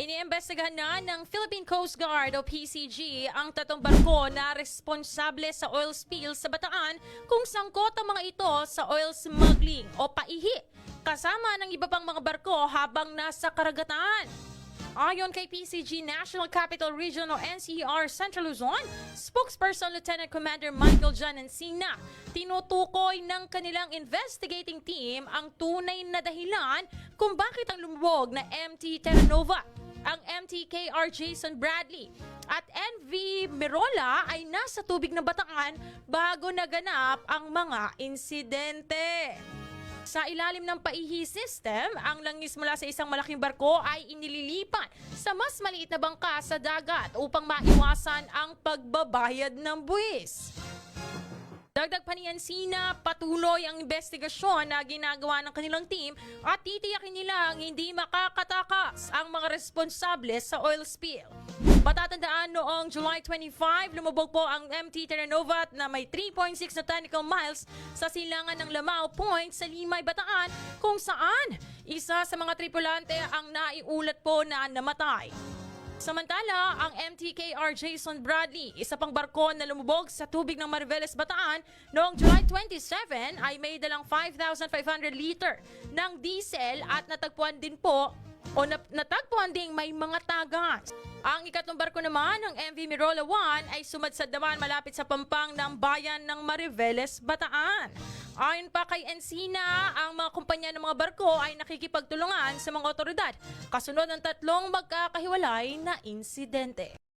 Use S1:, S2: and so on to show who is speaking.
S1: Iniimbestigahan na ng Philippine Coast Guard o PCG ang tatong barko na responsable sa oil spill sa Bataan kung sangkot ang mga ito sa oil smuggling o paihi kasama ng iba pang mga barko habang nasa karagatan. Ayon kay PCG National Capital Region o NCR Central Luzon, spokesperson Lieutenant Commander Michael John Encina, tinutukoy ng kanilang investigating team ang tunay na dahilan kung bakit ang lumubog na MT Terra Nova, ang MTKR Jason Bradley at NV Mirola ay nasa tubig ng Bataan bago naganap ang mga insidente. Sa ilalim ng paihi system, ang langis mula sa isang malaking barko ay inililipat sa mas maliit na bangka sa dagat upang maiwasan ang pagbabayad ng buwis. Dagdag pa ni Encina, patuloy ang investigasyon na ginagawa ng kanilang team at titiyakin nilang hindi makakatakas ang mga responsable sa oil spill. Patatandaan noong July 25, lumubog po ang MT Terra Nova na may 3.6 nautical miles sa silangan ng Lamao Point sa Limay, Bataan kung saan isa sa mga tripulante ang naiulat po na namatay. Samantala, ang MTKR Jason Bradley, isa pang barko na lumubog sa tubig ng Mariveles, Bataan noong July 27 ay may dalang 5,500 liter ng diesel at natagpuan din po o natagpuan ding may mga tagas. Ang ikatlong barko naman, ang MV Mirola 1, ay sumadsad naman malapit sa pampang ng bayan ng Mariveles, Bataan. Ayon pa kay Encina, ang mga kumpanya ng mga barko ay nakikipagtulungan sa mga otoridad kasunod ng tatlong magkakahiwalay na insidente.